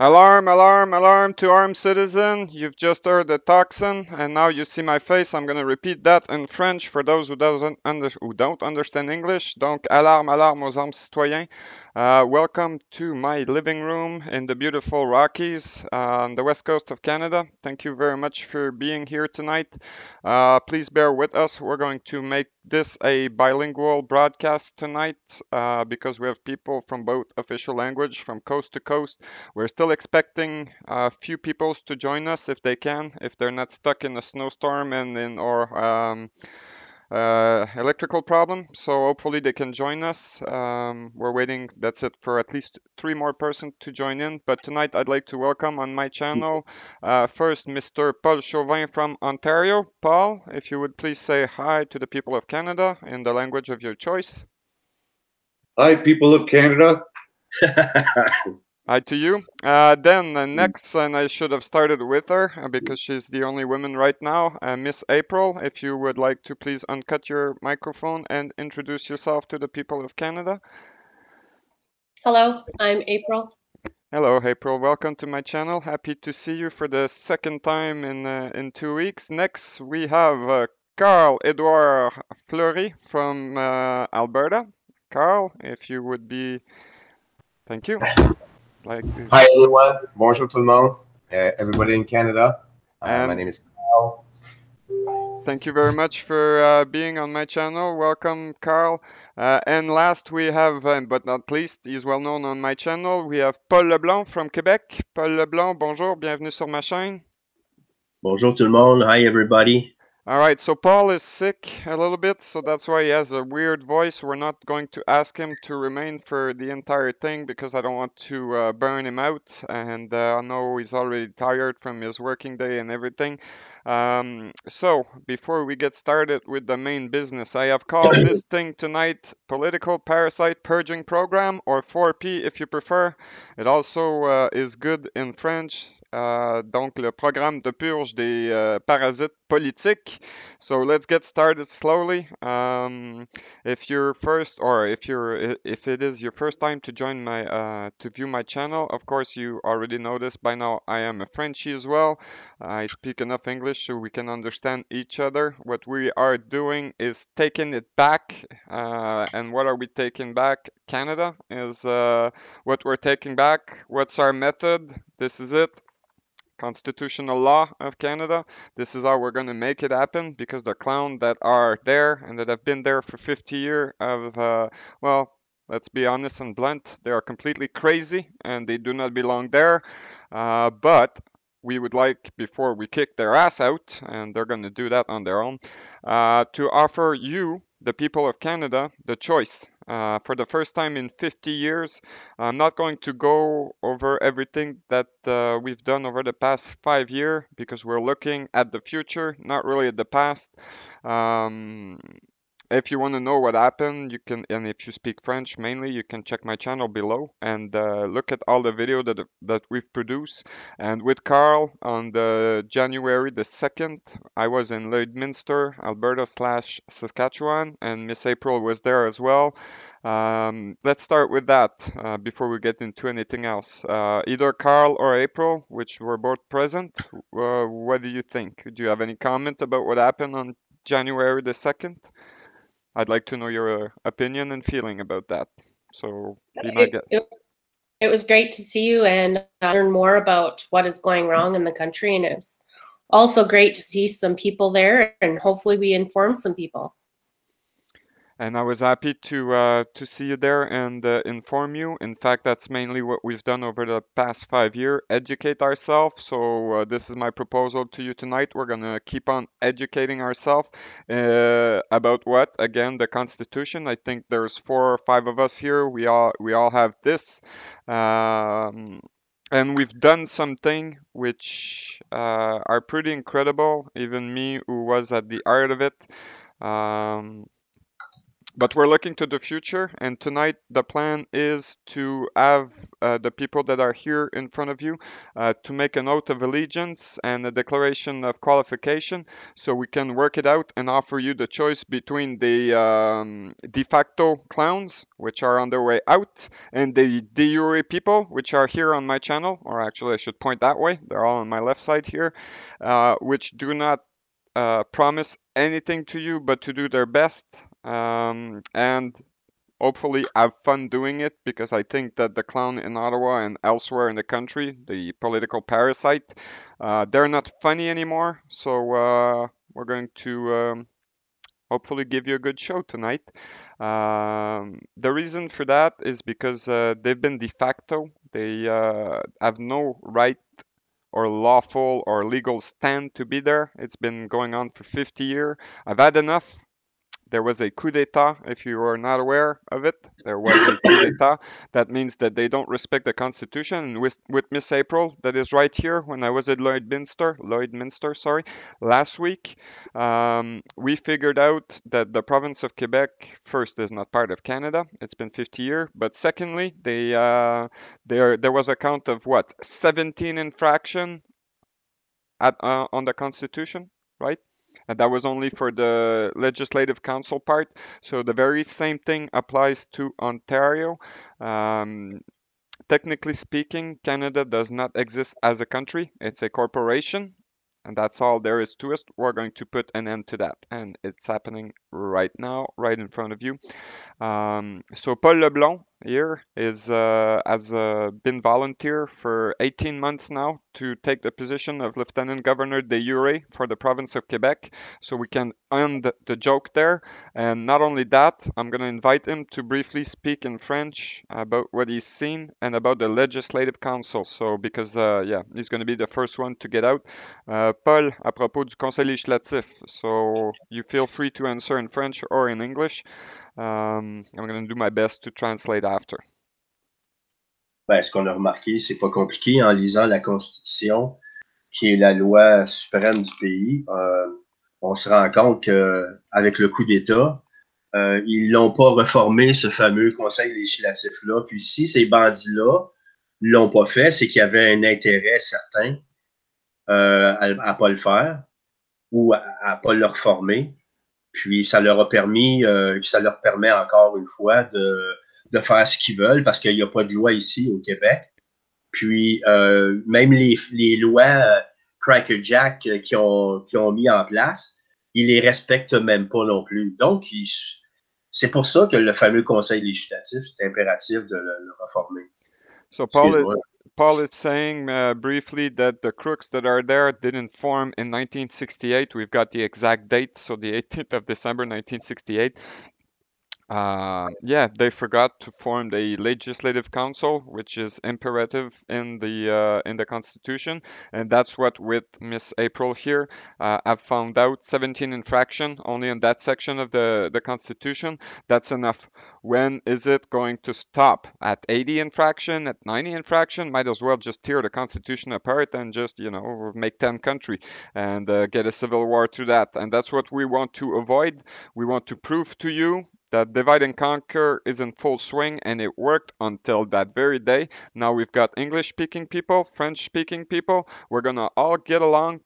Alarm, alarm, alarm to armed citizen. You've just heard the tocsin, and now you see my face. I'm going to repeat that in French for those who don't understand English. Donc, alarme, alarme aux armes citoyens. Welcome to my living room in the beautiful Rockies on the west coast of Canada. Thank you very much for being here tonight. Please bear with us. We're going to make this a bilingual broadcast tonight because we have people from both official language from coast to coast. We're still expecting a few people to join us if they can, if they're not stuck in a snowstorm and in or electrical problem. So hopefully they can join us. We're waiting, that's it, for at least 3 more persons to join in. But tonight I'd like to welcome on my channel first Mr. Paul Chauvin from Ontario. Paul, if you would please say hi to the people of Canada in the language of your choice. Hi, people of Canada. Hi to you. Then next, and I should have started with her because she's the only woman right now, Miss April, if you would like to please uncut your microphone and introduce yourself to the people of Canada. Hello, I'm April. Hello, April. Welcome to my channel. Happy to see you for the second time in 2 weeks. Next, we have Carl Edouard Fleury from Alberta. Carl, if you would be... Thank you. Hi everyone, bonjour tout le monde, everybody in Canada. My name is Carl. Thank you very much for being on my channel. Welcome, Carl. And last we have, but not least, he's well known on my channel, we have Paul Leblanc from Quebec. Paul Leblanc, bonjour, bienvenue sur ma chaîne. Bonjour tout le monde, hi everybody. All right, so Paul is sick a little bit, so that's why he has a weird voice. We're not going to ask him to remain for the entire thing because I don't want to burn him out, and I know he's already tired from his working day and everything. So before we get started with the main business, I have called this thing tonight Political Parasite Purging Program, or 4P if you prefer. It also is good in French. Donc le programme de purge des parasites politiques. So let's get started slowly. If you're first, or if it is your first time to join my to view my channel, of course you already know this by now. I am a Frenchie as well. I speak enough English so we can understand each other. What we are doing is taking it back. And what are we taking back? Canada is what we're taking back. What's our method? This is it. Constitutional law of Canada. This is how we're going to make it happen because the clowns that are there and that have been there for 50 years have, well, let's be honest and blunt, they are completely crazy and they do not belong there. But we would like, before we kick their ass out, and they're going to do that on their own, to offer you, the people of Canada, the choice. For the first time in 50 years, I'm not going to go over everything that we've done over the past 5 years because we're looking at the future, not really at the past. If you want to know what happened, you can, and if you speak French mainly, you can check my channel below and look at all the video that we've produced. And with Carl on the January the 2nd, I was in Lloydminster, Alberta / Saskatchewan, and Miss April was there as well. Let's start with that before we get into anything else. Either Carl or April, which were both present, what do you think? Do you have any comment about what happened on January the 2nd? I'd like to know your opinion and feeling about that. So be my guest. It was great to see you and learn more about what is going wrong in the country. And it's also great to see some people there, and hopefully we inform some people. And I was happy to see you there and inform you. In fact, that's mainly what we've done over the past 5 years, educate ourselves. So this is my proposal to you tonight. We're going to keep on educating ourselves about what? Again, the Constitution. I think there's 4 or 5 of us here. We all have this. And we've done something which are pretty incredible. Even me, who was at the heart of it. But we're looking to the future, and tonight the plan is to have the people that are here in front of you to make an oath of allegiance and a declaration of qualification, so we can work it out and offer you the choice between the de facto clowns, which are on their way out, and the de jure people, which are here on my channel, or actually I should point that way, they're all on my left side here, which do not promise anything to you but to do their best and hopefully have fun doing it, because I think that the clown in Ottawa and elsewhere in the country, the political parasite, they're not funny anymore. So we're going to hopefully give you a good show tonight. The reason for that is because they've been de facto. They have no right or lawful or legal stand to be there. It's been going on for 50 years. I've had enough. There was a coup d'etat, if you are not aware of it. There was a coup d'etat. That means that they don't respect the Constitution. And with Miss April, that is right here, when I was at Lloydminster, last week, we figured out that the province of Quebec, first, is not part of Canada. It's been 50 years. But secondly, there was a count of, 17 infraction on the Constitution, right? And that was only for the Legislative Council part. So the very same thing applies to Ontario. Technically speaking, Canada does not exist as a country. It's a corporation. And that's all there is to it. We're going to put an end to that. And it's happening right now, right in front of you. So Paul Leblond here has been volunteer for 18 months now to take the position of Lieutenant Governor de jure for the province of Quebec. So we can end the joke there. And not only that, I'm going to invite him to briefly speak in French about what he's seen and about the Legislative Council. So because, he's going to be the first one to get out. Paul, à propos du Conseil législatif. So you feel free to answer in French or in English. I'm going to do my best to translate after. Ben, ce qu'on a remarqué, c'est pas compliqué en lisant la Constitution, qui est la loi suprême du pays. On se rend compte qu'avec le coup d'État, ils l'ont pas reformé, ce fameux conseil législatif-là. Puis si ces bandits-là l'ont pas fait, c'est qu'il y avait un intérêt certain à pas le faire ou à pas le reformer. Puis ça leur a permis, puis ça leur permet encore une fois de faire ce qu'ils veulent, parce qu'il n'y a pas de loi ici au Québec. Puis même les lois Cracker Jack qui ont mis en place, ils les respectent même pas non plus. Donc, c'est pour ça que le fameux conseil législatif, c'est impératif de le reformer. So Paul is saying briefly that the crooks that are there didn't form in 1968. We've got the exact date, so the 18th of December 1968. They forgot to form the Legislative Council, which is imperative in the Constitution, and that's what with Miss April here, I've found out 17 infraction only in that section of the Constitution. That's enough. When is it going to stop? At 80 infraction? At 90 infraction? Might as well just tear the Constitution apart and just, make 10 country and get a civil war through that. And that's what we want to avoid. We want to prove to you that divide and conquer is in full swing, and it worked until that very day. Now we've got English-speaking people, French-speaking people. We're going to all get along,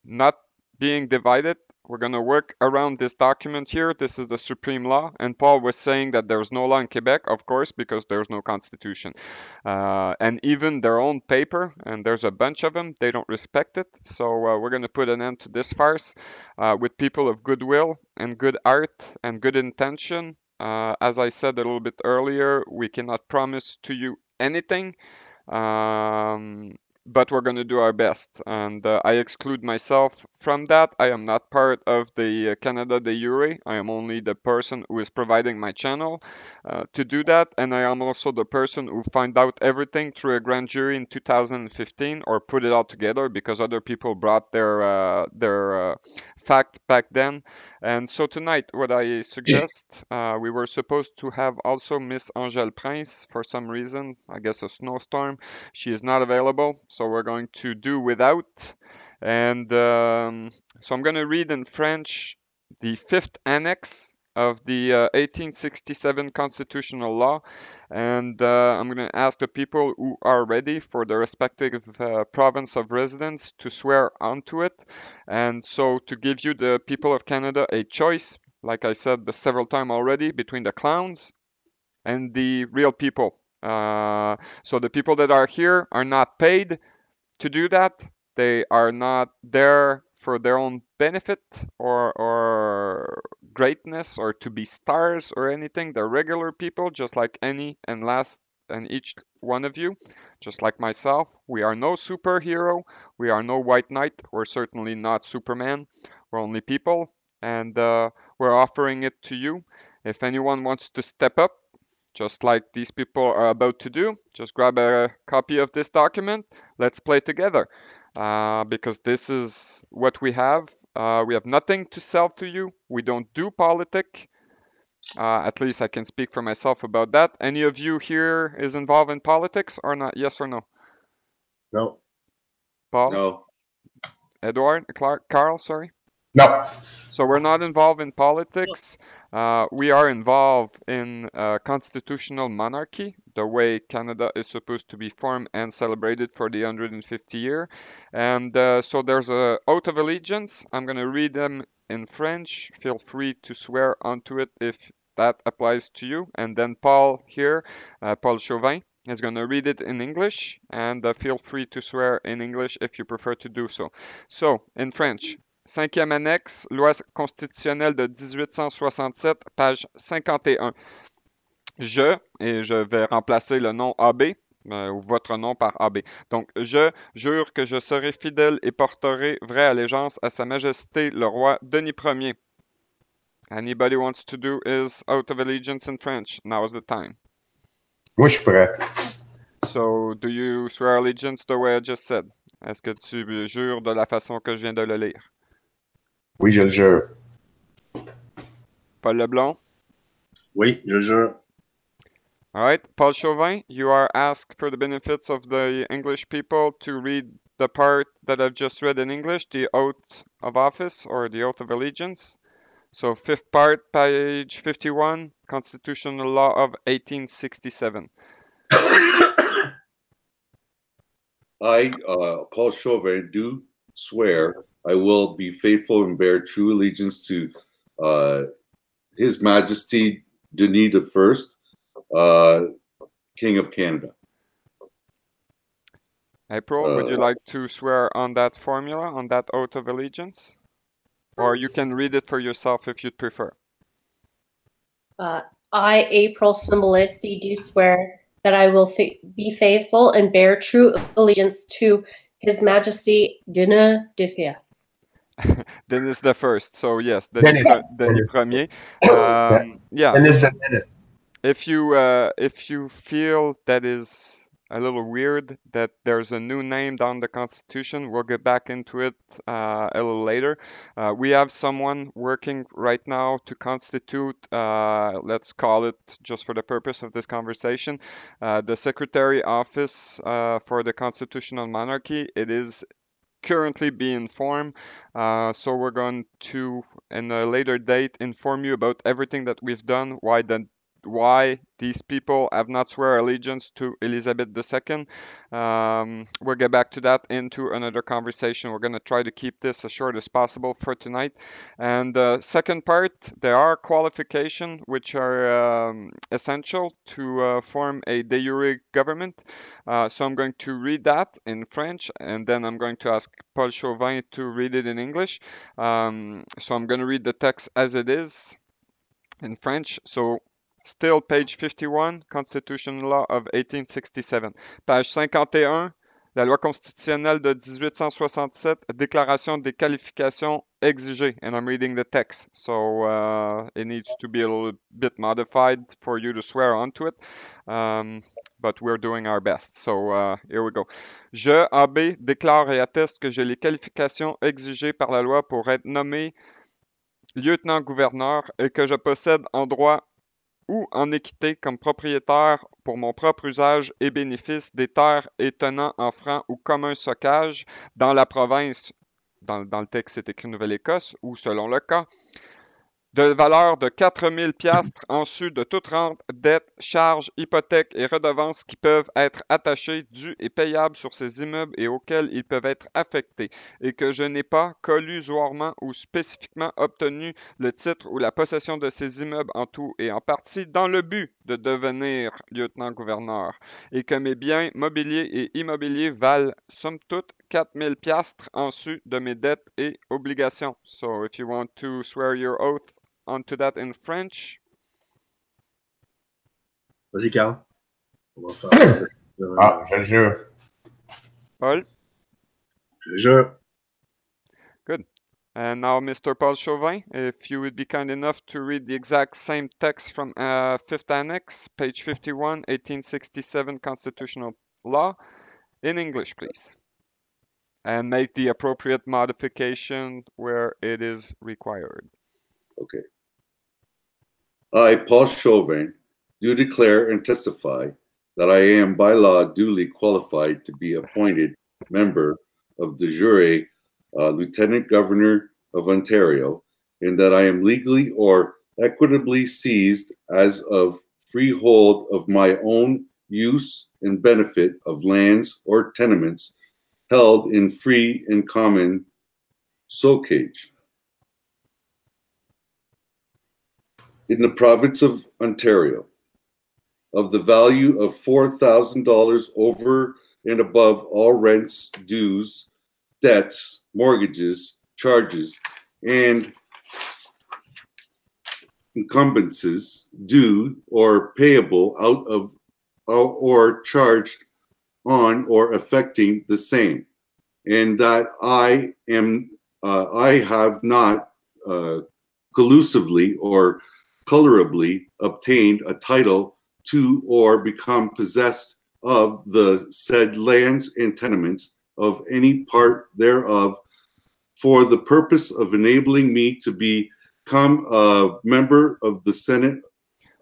not being divided. We're going to work around this document here. This is the supreme law. And Paul was saying that there's no law in Quebec, of course, because there's no constitution. And even their own paper, and there's a bunch of them, they don't respect it. So we're going to put an end to this farce with people of goodwill and good art and good intention. As I said a little bit earlier, we cannot promise to you anything. But we're going to do our best, and I exclude myself from that. I am not part of the Canada de jure. I am only the person who is providing my channel to do that, and I am also the person who found out everything through a grand jury in 2015, or put it all together because other people brought their fact back then. And so tonight, what I suggest, we were supposed to have also Miss Angèle Prince for some reason, I guess a snowstorm. She is not available, so we're going to do without. And so I'm going to read in French the 5th annex of the 1867 constitutional law, and I'm going to ask the people who are ready for the respective province of residence to swear onto it. And so to give you, the people of Canada, a choice, like I said several times already, between the clowns and the real people. So the people that are here are not paid to do that. They are not there for their own benefit or greatness or to be stars or anything. They're regular people, just like any and last and each one of you, just like myself. We are no superhero. We are no white knight. We're certainly not Superman. We're only people, and we're offering it to you. If anyone wants to step up, just like these people are about to do, just grab a copy of this document. Let's play together, because this is what we have. We have nothing to sell to you. We don't do politic. At least I can speak for myself about that. Any of you here is involved in politics or not? Yes or no? No. Paul? No. Edward? Clark? Carl, sorry? No. So we're not involved in politics. We are involved in constitutional monarchy, the way Canada is supposed to be formed and celebrated for the 150 year. And so there's a oath of allegiance. I'm going to read them in French. Feel free to swear onto it if that applies to you. And then Paul here, Paul Chauvin, is going to read it in English. And feel free to swear in English if you prefer to do so. So, in French. Cinquième annexe, loi constitutionnelle de 1867, page 51. Et je vais remplacer le nom AB, ou votre nom par AB. Donc, je jure que je serai fidèle et porterai vraie allégeance à Sa Majesté le roi Denis Ier. Anybody wants to do his oath of allegiance in French? Now is the time. Moi, je suis prêt. So, do you swear allegiance the way I just said? Est-ce que tu jures de la façon que je viens de le lire? Oui, je le jure. Paul Leblond? Oui, je jure. All right, Paul Chauvin, you are asked for the benefits of the English people to read the part that I've just read in English, the oath of office or the oath of allegiance. So fifth part, page 51, constitutional law of 1867. I, Paul Chauvin, do swear I will be faithful and bear true allegiance to His Majesty Denis I, King of Canada. April, would you like to swear on that formula, on that oath of allegiance? Or you can read it for yourself if you'd prefer. I, April Symbolisti, do swear that I will be faithful and bear true allegiance to His Majesty Denis I. Denis the first, so yes, Denis Ier. Yeah. Denis the Menace. If you feel that is a little weird that there's a new name down the Constitution, we'll get back into it a little later. We have someone working right now to constitute, let's call it, just for the purpose of this conversation, the Secretary Office for the Constitutional Monarchy. It is currently being formed, so we're going to, in a later date, inform you about everything that we've done, why these people have not swear allegiance to Elizabeth II. We'll get back to that into another conversation. We're going to try to keep this as short as possible for tonight. And the second part, there are qualifications which are essential to form a de jure government. So I'm going to read that in French, and then I'm going to ask Paul Chauvin to read it in English. So I'm going to read the text as it is in French. So still page 51, Constitutional Law of 1867. Page 51, la loi constitutionnelle de 1867, déclaration des qualifications exigées. And I'm reading the text, so it needs to be a little bit modified for you to swear onto it. But we're doing our best. So here we go. Je, AB, déclare et atteste que j'ai les qualifications exigées par la loi pour être nommé lieutenant-gouverneur et que je possède en droit ou en équité comme propriétaire pour mon propre usage et bénéfice des terres et tenant en franc ou commun stockage dans la province, dans le texte c'est écrit Nouvelle-Écosse, ou selon le cas, de valeur de 4000 piastres en sus de toute rente, dette, charges, hypothèques et redevances qui peuvent être attachées, dues et payables sur ces immeubles et auxquels ils peuvent être affectés, et que je n'ai pas, collusoirement ou spécifiquement obtenu le titre ou la possession de ces immeubles en tout et en partie dans le but de devenir lieutenant-gouverneur, et que mes biens mobiliers et immobiliers valent, somme toute, 4000 piastres en sus de mes dettes et obligations. So if you want to swear your oath onto that in French. Vas-y, Carl. On va faire. Ah, je jure. Paul? Je jure. Good. And now, Mr. Paul Chauvin, if you would be kind enough to read the exact same text from Fifth Annex, page 51, 1867 Constitutional Law, in English, please. And make the appropriate modification where it is required. Okay. I, Paul Chauvin, do declare and testify that I am by law duly qualified to be appointed member of DEJURE, Lieutenant Governor of Ontario, and that I am legally or equitably seized as of freehold of my own use and benefit of lands or tenements held in free and common socage in the province of Ontario, of the value of $4,000 over and above all rents, dues, debts, mortgages, charges, and encumbrances due or payable out of or charged on or affecting the same, and that I have not collusively or colorably obtained a title to or become possessed of the said lands and tenements of any part thereof for the purpose of enabling me to become a member of the Senate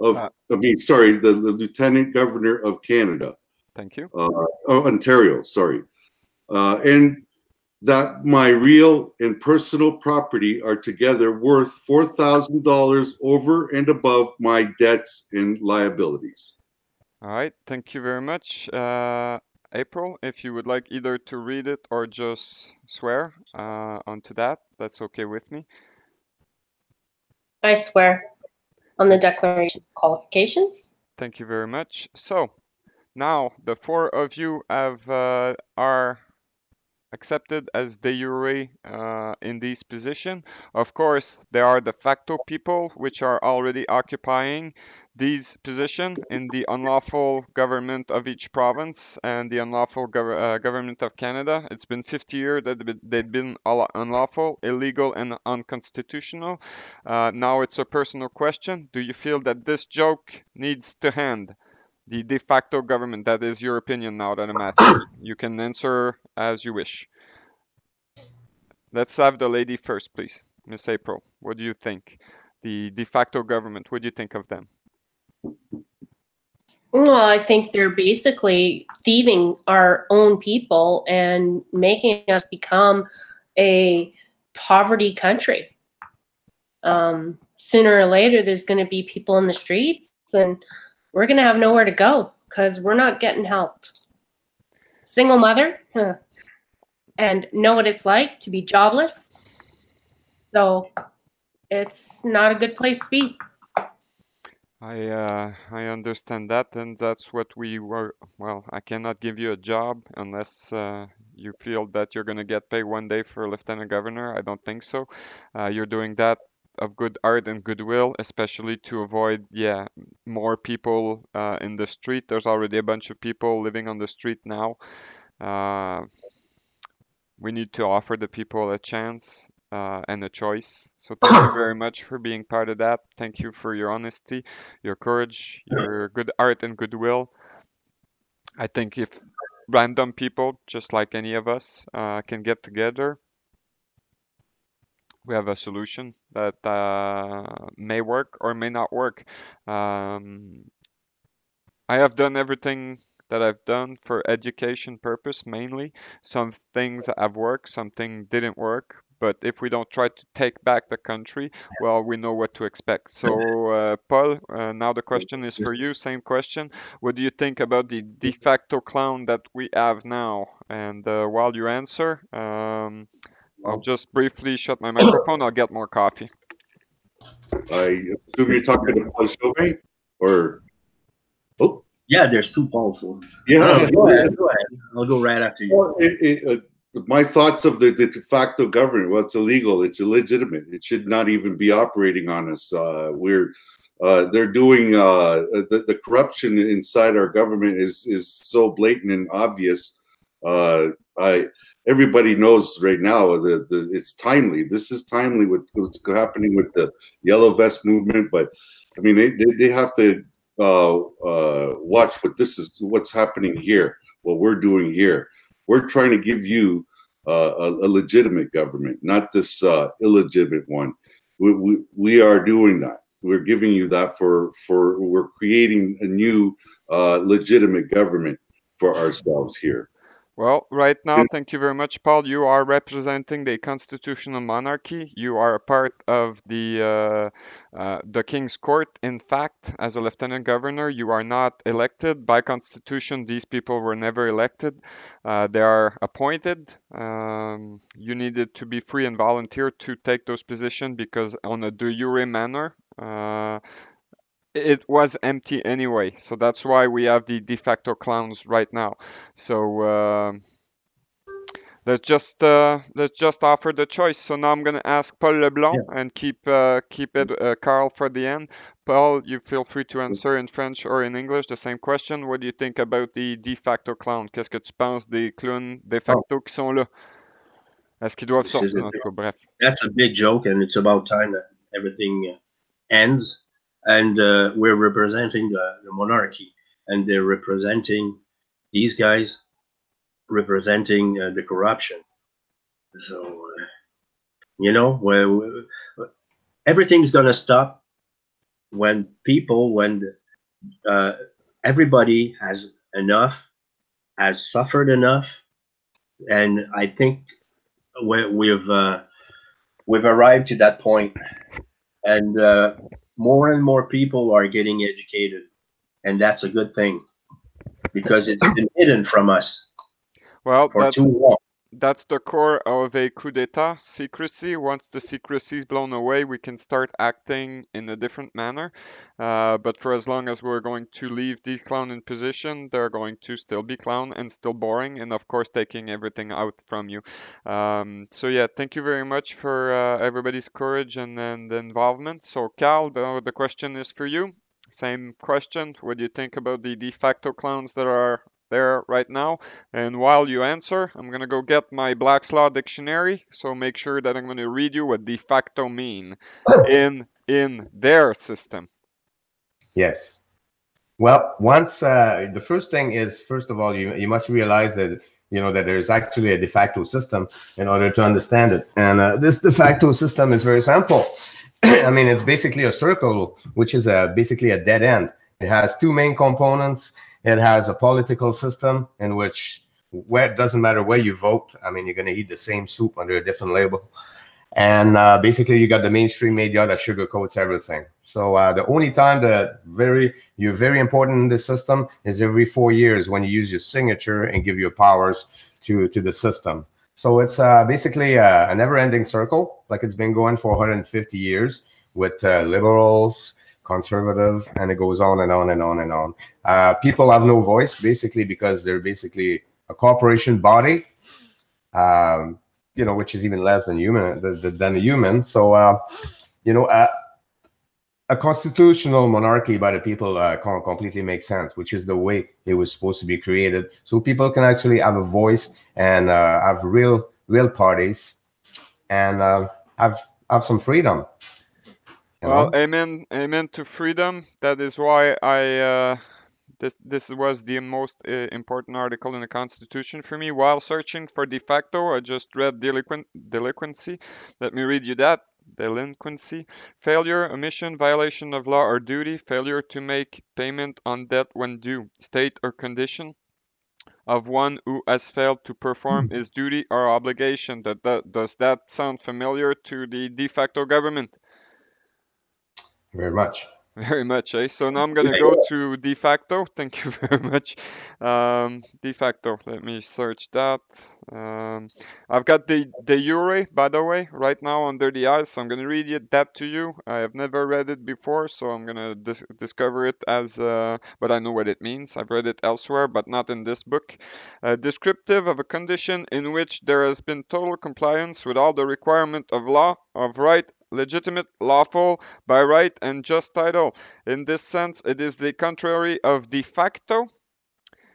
of, the Lieutenant Governor of Canada. Thank you. Ontario, sorry. And that my real and personal property are together worth $4,000 over and above my debts and liabilities. All right, thank you very much. April, if you would like either to read it or just swear onto that, that's okay with me. I swear on the Declaration of Qualifications. Thank you very much. So now the four of you are accepted as de jure in this position. Of course, there are de facto people which are already occupying these positions in the unlawful government of each province and the unlawful government of Canada. It's been 50 years that they've been unlawful, illegal, and unconstitutional. Now it's a personal question. Do you feel that this joke needs to end? The de facto government, that is your opinion now that I'm asking. You can answer as you wish. Let's have the lady first, please. Miss April, what do you think? The de facto government, what do you think of them? Well, I think they're basically thieving our own people and making us become a poverty country. Sooner or later, there's going to be people in the streets and we're going to have nowhere to go because we're not getting helped. Single mother, and know what it's like to be jobless. So it's not a good place to be. I understand that, and that's what we were. Well, I cannot give you a job unless you feel that you're going to get paid one day for lieutenant governor. I don't think so. You're doing that of good art and goodwill, especially to avoid, more people in the street. There's already a bunch of people living on the street now. We need to offer the people a chance and a choice. So thank you very much for being part of that. Thank you for your honesty, your courage, your good art and goodwill. I think if random people, just like any of us, can get together, we have a solution that may work or may not work. I have done everything that I've done for education purpose mainly. Some things have worked, some things didn't work. but if we don't try to take back the country, well, we know what to expect. So, Paul, now the question is for you. Same question. What do you think about the de facto clown that we have now? And while you answer, I'll just briefly shut my microphone. I'll get more coffee. I assume you're talking to Paul Chauvin, or oh Yeah, there's two polls. So. yeah. Go ahead. I'll go right after you. Well, my thoughts of the de facto government. Well, it's illegal. It's illegitimate. It should not even be operating on us. They're doing the corruption inside our government is so blatant and obvious. Everybody knows right now that it's timely. This is timely with what's happening with the yellow vest movement. But I mean, they have to watch what's happening here. What we're doing here. We're trying to give you a legitimate government, not this illegitimate one. We are doing that. We're giving you that we're creating a new legitimate government for ourselves here. Well, right now, thank you very much, Paul. You are representing the constitutional monarchy. You are a part of the King's Court. In fact, as a lieutenant governor, you are not elected by constitution. These people were never elected. They are appointed. You needed to be free and volunteer to take those positions because on a de jure manner, it was empty anyway, so that's why we have the de facto clowns right now. So let's just offer the choice. So now I'm gonna ask Paul Leblanc and keep it Carl for the end. Paul, you feel free to answer in French or in English the same question. What do you think about the de facto clown? Qu'est-ce que tu penses des clowns de facto qui sont là? Est-ce qu'ils doivent sortir? En tout cas, bref. That's a big joke, and it's about time that everything ends. And we're representing the monarchy, and they're representing these guys, representing the corruption. So, everything's gonna stop when everybody has enough, has suffered enough, and I think we've arrived to that point, and more and more people are getting educated, and that's a good thing because it's been hidden from us for too long. That's the core of a coup d'etat, secrecy. Once the secrecy is blown away, we can start acting in a different manner. But for as long as we're going to leave these clown in position, they're going to still be clown and still boring, and of course taking everything out from you. So yeah, thank you very much for everybody's courage and the involvement. So Carl, the question is for you. Same question. What do you think about the de facto clowns that are there right now? And while you answer, I'm gonna go get my Black's Law dictionary, so make sure that I'm gonna read you what de facto mean in their system. Yes. Well, once the first thing is, first of all, you must realize that that there's actually a de facto system in order to understand it. And this de facto system is very simple. I mean, it's basically a circle, which is basically a dead end. It has two main components. It has a political system in which it doesn't matter where you vote. I mean, you're going to eat the same soup under a different label. And basically, you got the mainstream media that sugarcoats everything. So the only time that you're very important in the system is every 4 years when you use your signature and give your powers to the system. So it's basically a never-ending circle, like it's been going for 150 years with liberals, conservative, and it goes on and on and on and on. People have no voice, basically, because they're basically a corporation body, which is even less than a human. So, a constitutional monarchy by the people completely makes sense, which is the way it was supposed to be created, so people can actually have a voice and have real parties and have some freedom. Well, amen to freedom. That is why this was the most important article in the Constitution for me. While searching for de facto, I just read delinquency. Let me read you that. Delinquency: failure, omission, violation of law or duty, failure to make payment on debt when due, state or condition of one who has failed to perform his duty or obligation. Does that sound familiar to the de facto government? Very much. Very much, eh? So now I'm going to go to de facto. Thank you very much. De facto, let me search that. I've got the de jure, by the way, right now under the eyes, so I'm going to read that to you. I have never read it before, so I'm going to discover it as, but I know what it means. I've read it elsewhere, but not in this book. Descriptive of a condition in which there has been total compliance with all the requirement of law, of right, legitimate, lawful, by right, and just title. In this sense, it is the contrary of de facto.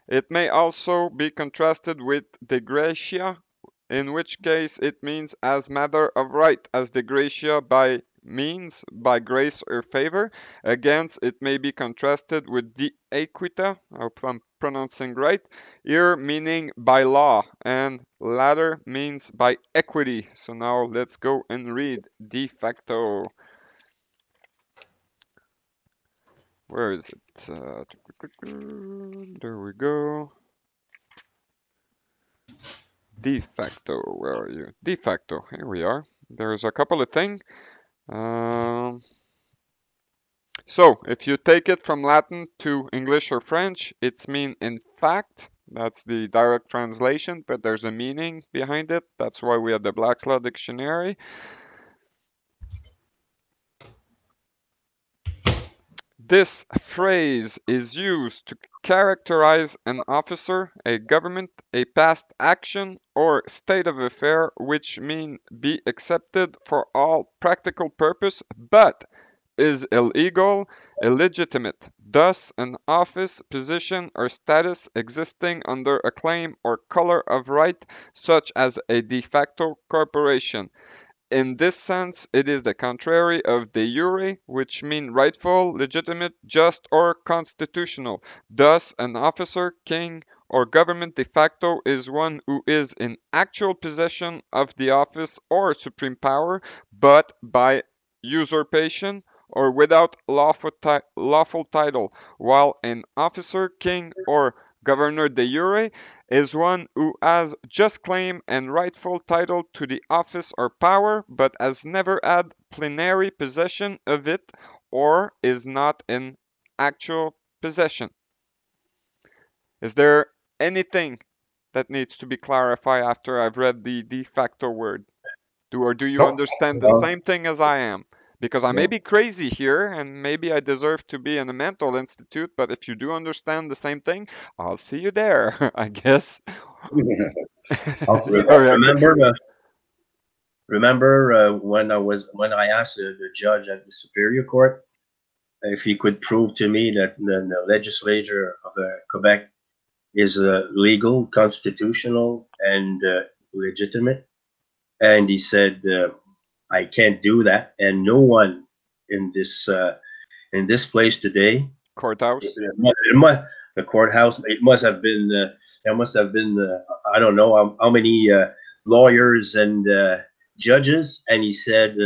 It may also be contrasted with de gratia, in which case it means as matter of right, as de gratia by means by grace or favor. Against, it may be contrasted with de equita, I hope I'm pronouncing right, here meaning by law, and latter means by equity. So now let's go and read de facto. Where is it? There we go. De facto, where are you? De facto, here we are. There's a couple of things. So, if you take it from Latin to English or French, it's mean in fact. That's the direct translation, but there's a meaning behind it. That's why we have the Black's Law Dictionary. This phrase is used to characterize an officer, a government, a past action, or state of affair which mean be accepted for all practical purpose, but is illegal, illegitimate, thus an office, position, or status existing under a claim or color of right, such as a de facto corporation. In this sense, it is the contrary of de jure, which mean rightful, legitimate, just, or constitutional. Thus, an officer, king, or government de facto is one who is in actual possession of the office or supreme power, but by usurpation or without lawful title, while an officer, king, or governor de jure is one who has just claim and rightful title to the office or power, but has never had plenary possession of it or is not in actual possession. Is there anything that needs to be clarified after I've read the de facto word? Do you understand the same thing as I am? Because I may be crazy here and maybe I deserve to be in a mental institute, but if you do understand the same thing, I'll see you there, I guess. I'll see you. Remember when I asked the judge at the Superior Court if he could prove to me that the legislature of Quebec is legal, constitutional, and legitimate, and he said I can't do that, and no one in this place today, courthouse, the courthouse, it must have been there must have been I don't know how many lawyers and judges, and he said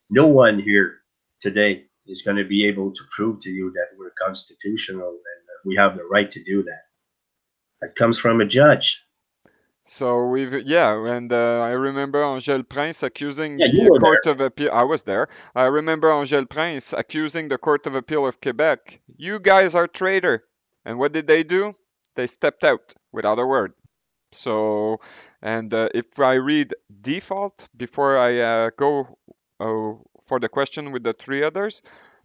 no one here today is going to be able to prove to you that we're constitutional and we have the right to do that. That comes from a judge. So and I remember Angèle Prince accusing the Court of Appeal. I was there. I remember Angèle Prince accusing the Court of Appeal of Quebec. You guys are traitor. And what did they do? They stepped out without a word. So, and if I read default before I go for the question with the three others,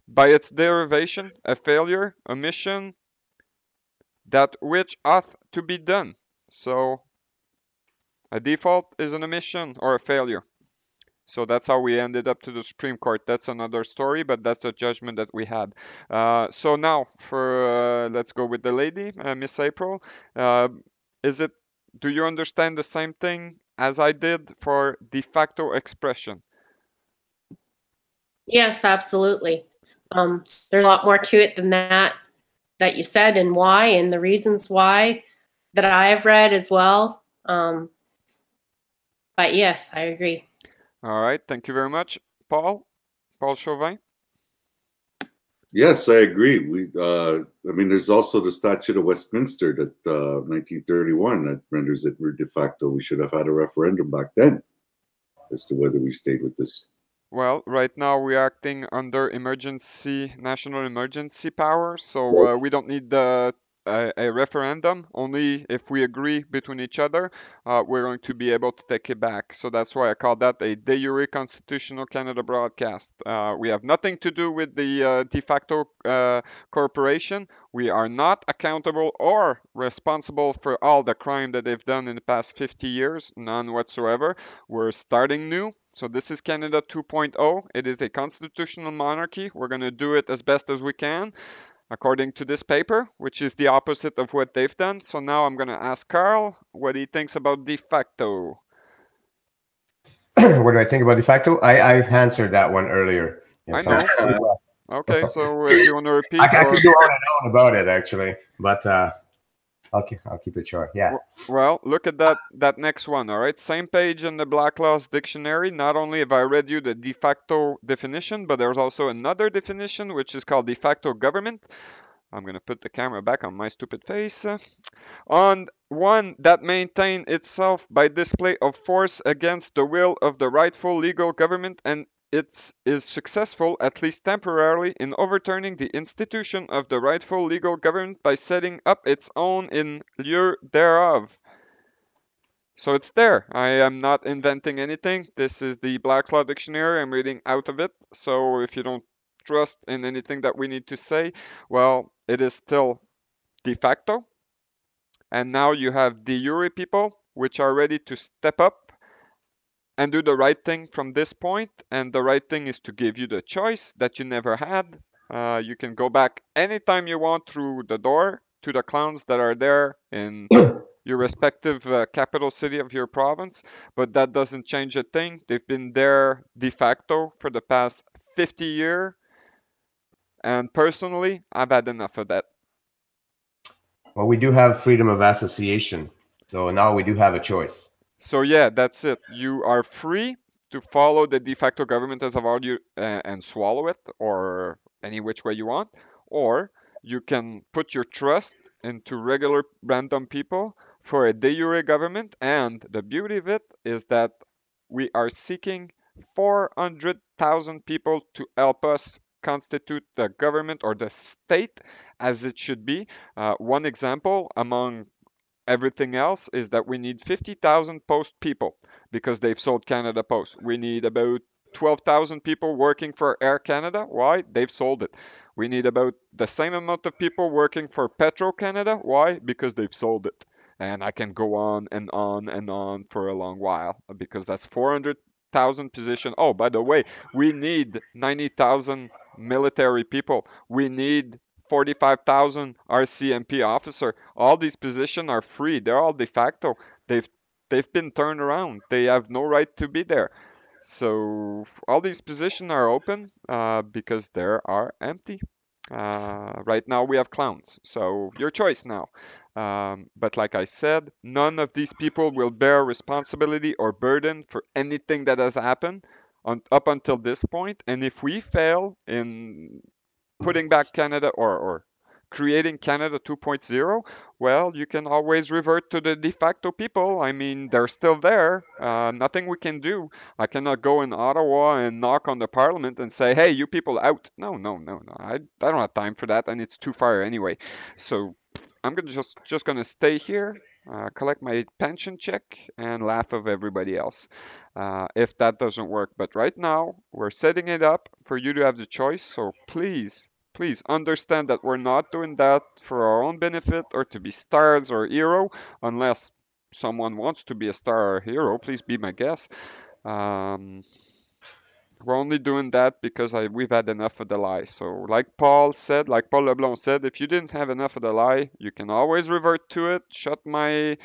by its derivation, a failure, omission, that which ought to be done. So, a default is an omission or a failure. So that's how we ended up to the Supreme Court. That's another story, but that's a judgment that we had. So now, for let's go with the lady, Miss April. Do you understand the same thing as I did for de facto expression? Yes, absolutely. There's a lot more to it than that you said, and why, and the reasons why that I have read as well. But yes, I agree. All right, thank you very much. Paul Chauvin? Yes, I agree. I mean, there's also the Statute of Westminster that 1931 that renders it de facto. We should have had a referendum back then as to whether we stayed with this. Well, right now we're acting under national emergency power, so we don't need a referendum. Only if we agree between each other, we're going to be able to take it back. So that's why I call that a de jure constitutional Canada broadcast. We have nothing to do with the de facto corporation. We are not accountable or responsible for all the crime that they've done in the past 50 years, none whatsoever. We're starting new. So this is Canada 2.0. It is a constitutional monarchy. We're going to do it as best as we can, according to this paper, which is the opposite of what they've done. So now I'm going to ask Carl what he thinks about de facto. What do I think about de facto? I've answered that one earlier. Yes, I know. Okay, so if you want to repeat. I could go on and on about it, actually, but I'll keep it short. Yeah. Well, look at that next one. All right, same page in the Blacklaw's dictionary. Not only have I read you the de facto definition, but there's also another definition which is called de facto government. I'm gonna put the camera back on my stupid face. On one that maintain itself by display of force against the will of the rightful legal government and it is successful, at least temporarily, in overturning the institution of the rightful legal government by setting up its own in lieu thereof. So it's there. I am not inventing anything. This is the Black's Law Dictionary. I'm reading out of it. So if you don't trust in anything that we need to say, well, it is still de facto. And now you have de jure people, which are ready to step up and do the right thing from this point. And the right thing is to give you the choice that you never had. You can go back anytime you want through the door to the clowns that are there in your respective capital city of your province, but that doesn't change a thing. They've been there de facto for the past 50 years, and personally, I've had enough of that. Well, we do have freedom of association, so now we do have a choice. So yeah, that's it. You are free to follow the de facto government as of you and swallow it, or any which way you want, or you can put your trust into regular random people for a de jure government. And the beauty of it is that we are seeking 400,000 people to help us constitute the government or the state as it should be. One example among everything else is that we need 50,000 post people because they've sold Canada Post. We need about 12,000 people working for Air Canada. Why? They've sold it. We need about the same amount of people working for Petro Canada. Why? Because they've sold it. And I can go on and on and on for a long while because that's 400,000 positions. Oh, by the way, we need 90,000 military people. We need 45,000 RCMP officer. All these positions are free. They're all de facto. They've been turned around. They have no right to be there. So all these positions are open because they are empty. Right now we have clowns. So your choice now. But like I said, none of these people will bear responsibility or burden for anything that has happened up until this point. And if we fail in putting back Canada or creating Canada 2.0, well, you can always revert to the de facto people. I mean, they're still there. Nothing we can do. I cannot go in Ottawa and knock on the parliament and say, hey, you people out. No. I don't have time for that, and it's too far anyway. So I'm just going to stay here, collect my pension check, and laugh of everybody else if that doesn't work. But right now, we're setting it up for you to have the choice. So please understand that we're not doing that for our own benefit or to be stars or hero, unless someone wants to be a star or a hero. Please be my guest. We're only doing that because we've had enough of the lie. So like Paul Leblond said, if you didn't have enough of the lie, you can always revert to it, shut my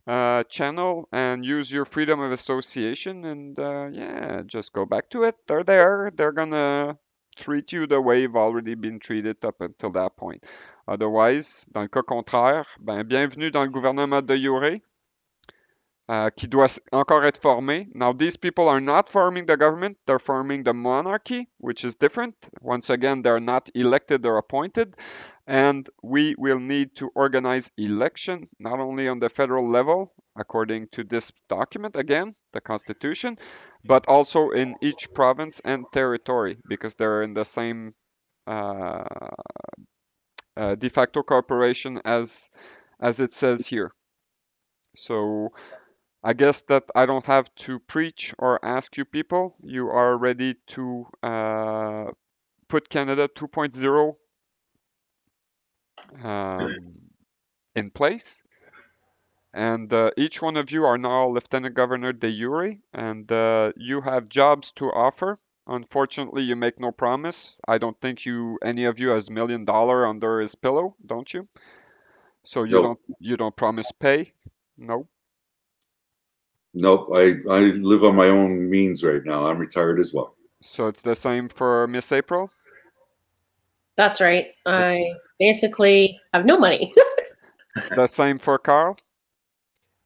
channel, and use your freedom of association, and yeah, just go back to it. They're there. They're gonna treat you the way you've already been treated up until that point. Otherwise, dans le cas contraire, bienvenue dans le gouvernement de jure. qui doit encore être formé. Now, these people are not forming the government, they're forming the monarchy, which is different. Once again, they're not elected or appointed. And we will need to organize election, not only on the federal level, according to this document, again, the Constitution, but also in each province and territory, because they're in the same de facto corporation as it says here. So I guess that I don't have to preach or ask you people. You are ready to put Canada 2.0 in place. And each one of you are now Lieutenant Governor de jure, and you have jobs to offer. Unfortunately, you make no promise. I don't think any of you has $1 million under his pillow, don't you? So you don't promise pay? No. Nope. I live on my own means right now. I'm retired as well. So it's the same for Miss April? That's right. I basically have no money. The same for Carl?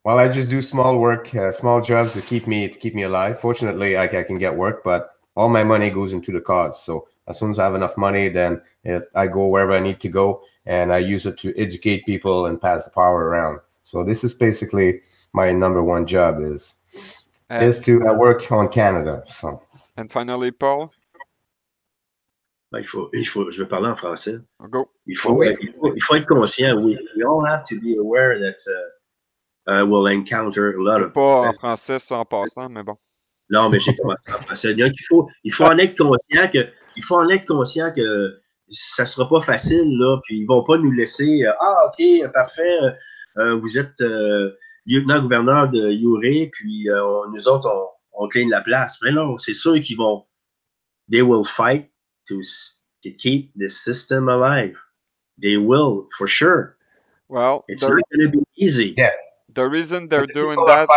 Well, I just do small work, small jobs to keep me alive. Fortunately, I can get work, but all my money goes into the cause. So as soon as I have enough money, then I go wherever I need to go, and I use it to educate people and pass the power around. So this is basically my #1 job is to work on Canada. So. And finally, Paul? Ben, je vais parler en français. Go. Il faut être conscient. We all have to be aware that we'll encounter a lot of. C'est pas en français ça en passant, mais bon. Non, mais j'ai commencé en français. Donc, il faut en être conscient que ça sera pas facile, là, puis ils vont pas nous laisser OK, parfait, vous êtes lieutenant-gouverneur de Jure, puis nous autres, on clean la place. Mais non, c'est sûr qu'ils vont. They will fight to keep the system alive. They will, for sure. Well, it's not going to be easy. Yeah. The reason they're doing that.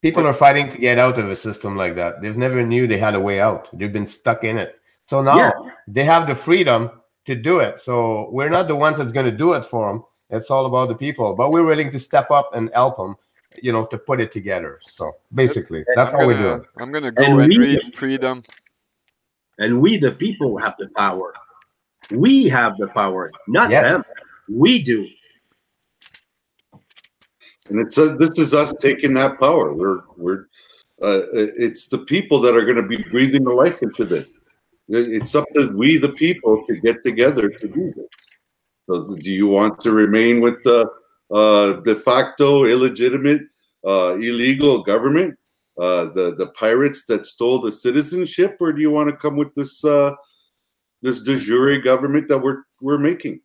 People are fighting to get out of a system like that. They've never knew they had a way out. They've been stuck in it. So now they have the freedom to do it. So we're not the ones that's going to do it for them. It's all about the people. But we're willing to step up and help them, to put it together. So basically, that's how we do it. I'm going to go and read freedom. And we, the people, have the power. We have the power, not them. We do. And it says this is us taking that power. It's the people that are going to be breathing the life into this. It's up to we, the people, to get together to do this. So, do you want to remain with the de facto, illegitimate, illegal government, the pirates that stole the citizenship, or do you want to come with this this de jure government that we're making?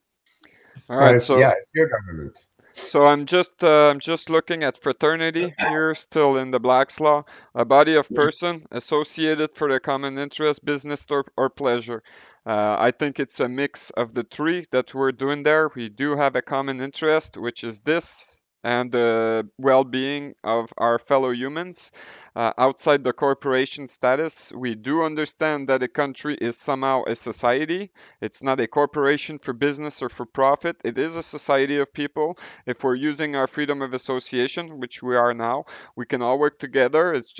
All right, so yeah, it's your government. So I'm just looking at fraternity here, still in the Black's Law. A body of person associated for the common interest, business, or pleasure. I think it's a mix of the three that we're doing there. We do have a common interest, which is this, and the well-being of our fellow humans. Outside the corporation status, we do understand that a country is somehow a society. It's not a corporation for business or for profit. It is a society of people. If we're using our freedom of association, which we are now, we can all work together. It's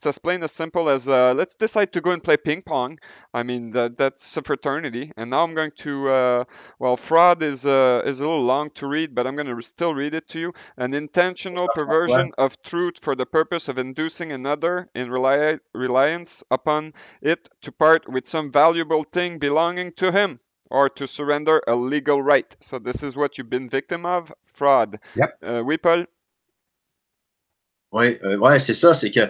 as plain as simple as let's decide to go and play ping pong. I mean, that's a fraternity. And now I'm going to, well, fraud is a little long to read, but I'm going to still read it to you. An intentional perversion of truth for the purpose of inducing another in reliance upon it to part with some valuable thing belonging to him or to surrender a legal right. So this is what you've been victim of, fraud. Yep. Oui, Paul? Oui, c'est ça, c'est que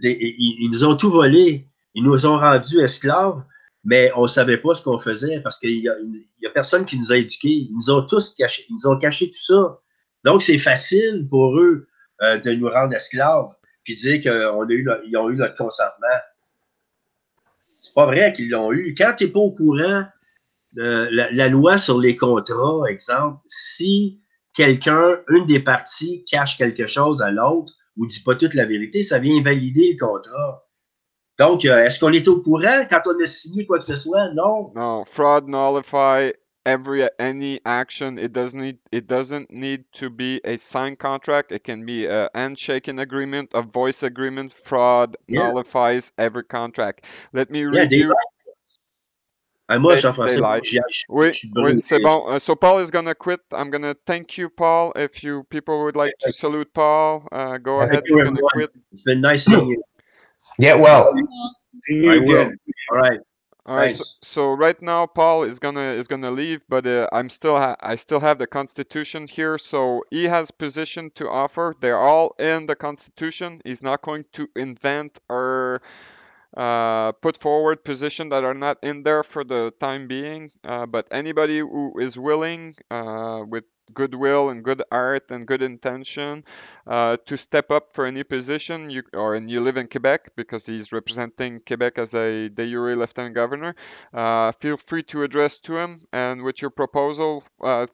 ils nous ont tout volé, ils nous ont rendus esclaves, mais on ne savait pas ce qu'on faisait parce qu'il y a personne qui nous a éduqués. Ils nous ont tous caché, ils nous ont caché tout ça. Donc, c'est facile pour eux de nous rendre esclaves puis dire qu'ils ont eu notre consentement. C'est pas vrai qu'ils l'ont eu. Quand tu n'es pas au courant de la loi sur les contrats, exemple, si quelqu'un, une des parties, cache quelque chose à l'autre ou dit pas toute la vérité, ça vient invalider le contrat. Donc, est-ce qu'on est au courant quand on a signé quoi que ce soit? Non. No, fraud nullify any action. It doesn't need to be a signed contract. It can be a handshaking agreement, a voice agreement. Fraud nullifies every contract. Let me read des you. moi, They Jean-François, lie. je Oui, suis oui, brûlé. c'est bon. So Paul is gonna quit. I'm gonna thank you, Paul. If you people would like to salute Paul, go Yes. ahead. Thank you, He's gonna everyone. quit. It's been nice seeing you. Get well. See you I will. again. All right. All right, Thanks. so right now Paul is gonna leave, but I still have the Constitution here, so he has position to offer. They're all in the Constitution. He's not going to invent or put forward position that are not in there for the time being. But anybody who is willing, with goodwill and good heart and good intention, to step up for any position, and you live in Quebec because he's representing Quebec as a de jure lieutenant governor, feel free to address to him and with your proposal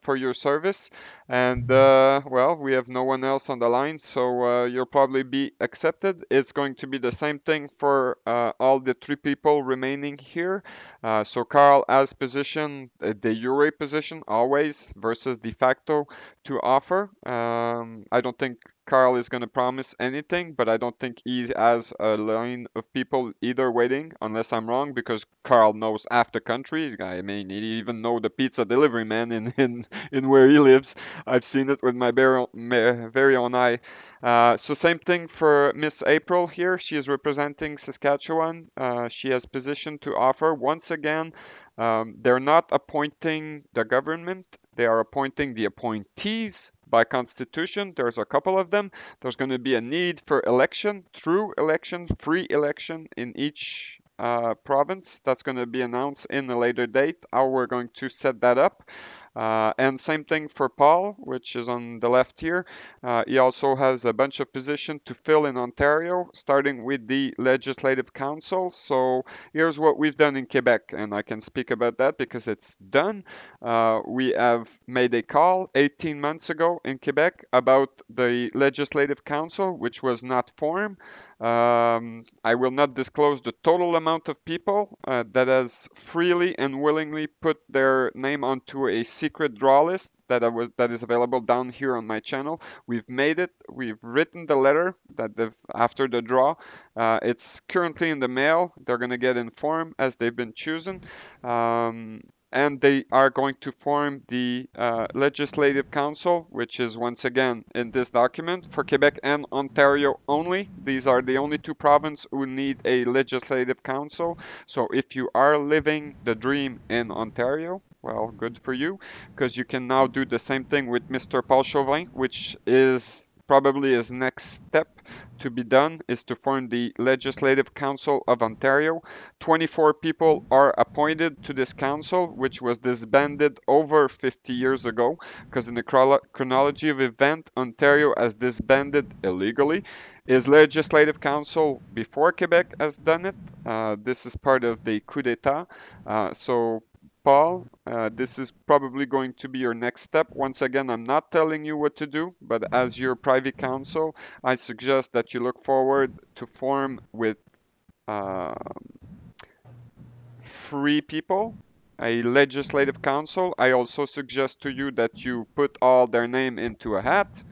for your service. And well, we have no one else on the line, so you'll probably be accepted. It's going to be the same thing for all the three people remaining here. So Carl has position, de jure position always versus de facto to offer. I don't think Carl is going to promise anything, but I don't think he has a line of people either waiting, unless I'm wrong, because Carl knows half the country. I mean, he even know the pizza delivery man in where he lives. I've seen it with my very own eye. So same thing for Miss April here. She is representing Saskatchewan. She has position to offer. Once again, they're not appointing the government. They are appointing the appointees by constitution. There's a couple of them. There's going to be a need for election, true election, free election in each province. That's going to be announced in a later date, how we're going to set that up. And same thing for Paul, which is on the left here. He also has a bunch of positions to fill in Ontario, starting with the Legislative Council. So here's what we've done in Quebec, and I can speak about that because it's done. We have made a call 18 months ago in Quebec about the Legislative Council, which was not formed. I will not disclose the total amount of people that has freely and willingly put their name onto a secret draw list that is available down here on my channel. We've made it. We've written the letter that after the draw. It's currently in the mail. They're gonna get informed as they've been chosen. And they are going to form the Legislative Council, which is once again in this document for Quebec and Ontario only. These are the only two provinces who need a Legislative Council. So if you are living the dream in Ontario, well, good for you, because you can now do the same thing with Mr. Paul Chauvin, which is probably his next step to be done, is to form the Legislative Council of Ontario. 24 people are appointed to this council, which was disbanded over 50 years ago, because in the chronology of event, Ontario has disbanded illegally. His Legislative Council before Quebec has done it. This is part of the coup d'etat. So Paul, this is probably going to be your next step. Once again, I'm not telling you what to do, but as your private counsel, I suggest that you look forward to form with free people a legislative council. I also suggest to you that you put all their name into a hat,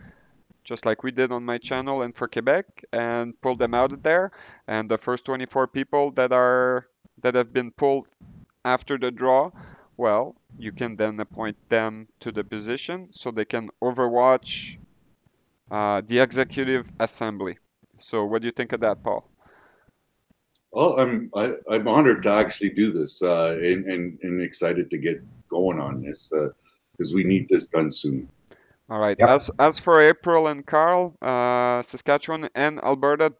just like we did on my channel and for Quebec, and pull them out of there. And the first 24 people that have been pulled after the draw, well, you can then appoint them to the position so they can overwatch the executive assembly. So what do you think of that, Paul? Well, I'm honored to actually do this, and excited to get going on this, because we need this done soon. All right. Yep. As for April and Carl, Saskatchewan and Alberta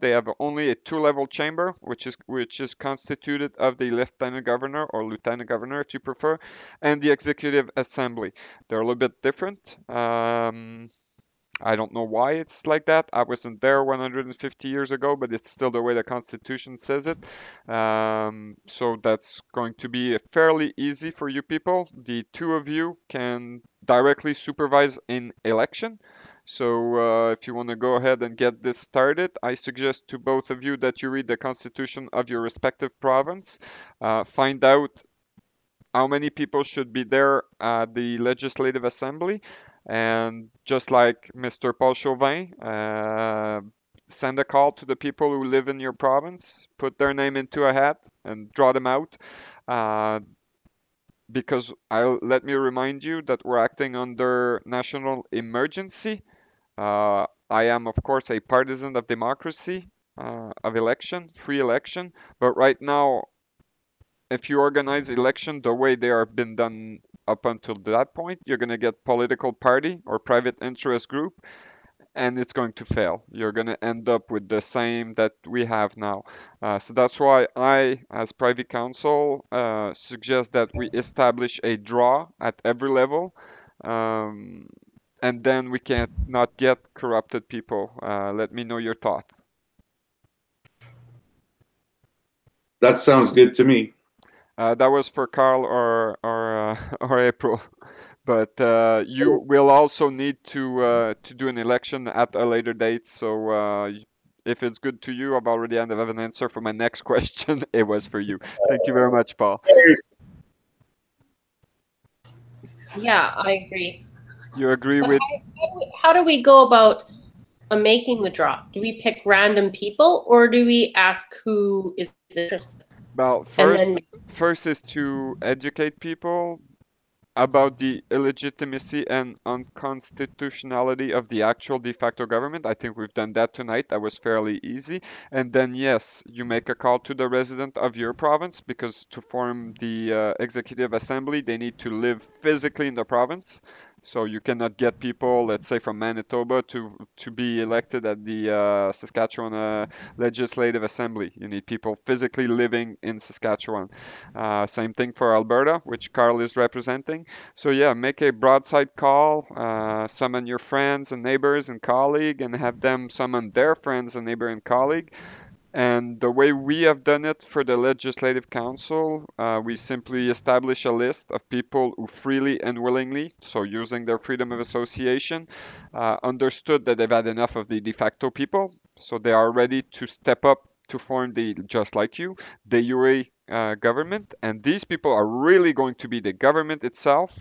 they have only a two-level chamber, which is constituted of the lieutenant governor or lieutenant governor, if you prefer, and the executive assembly. They're a little bit different. I don't know why it's like that. I wasn't there 150 years ago, but it's still the way the Constitution says it. So that's going to be fairly easy for you people. The two of you can directly supervise in election. So if you want to go ahead and get this started, I suggest to both of you that you read the Constitution of your respective province, find out how many people should be there at the Legislative Assembly. And just like Mr. Paul Chauvin, send a call to the people who live in your province, put their name into a hat, and draw them out. Because let me remind you that we're acting under national emergency. I am, of course, a partisan of democracy, of election, free election. But right now, if you organize election the way they are been done up until that point, you're going to get political party or private interest group, and it's going to fail. You're going to end up with the same that we have now. So that's why I, as private counsel, suggest that we establish a draw at every level. And then we can't not get corrupted people. Let me know your thought. That sounds good to me. That was for Carl or April, but you will also need to do an election at a later date. So if it's good to you, I've already have an answer for my next question. It was for you. Thank you very much, Paul. Yeah, I agree. You agree with? How do we go about making the draw? Do we pick random people, or do we ask who is interested? Well, first is to educate people about the illegitimacy and unconstitutionality of the actual de facto government. I think we've done that tonight. That was fairly easy. And then, yes, you make a call to the resident of your province, because to form the executive assembly, they need to live physically in the province. So you cannot get people, let's say, from Manitoba to be elected at the Saskatchewan Legislative Assembly. You need people physically living in Saskatchewan. Same thing for Alberta, which Carl is representing. So yeah, make a broadside call, summon your friends and neighbors and colleague, and have them summon their friends and neighbor and colleague. And the way we have done it for the Legislative Council, we simply establish a list of people who freely and willingly, so using their freedom of association, understood that they've had enough of the de facto people, so they are ready to step up to form the, just like you, de jure government. And these people are really going to be the government itself.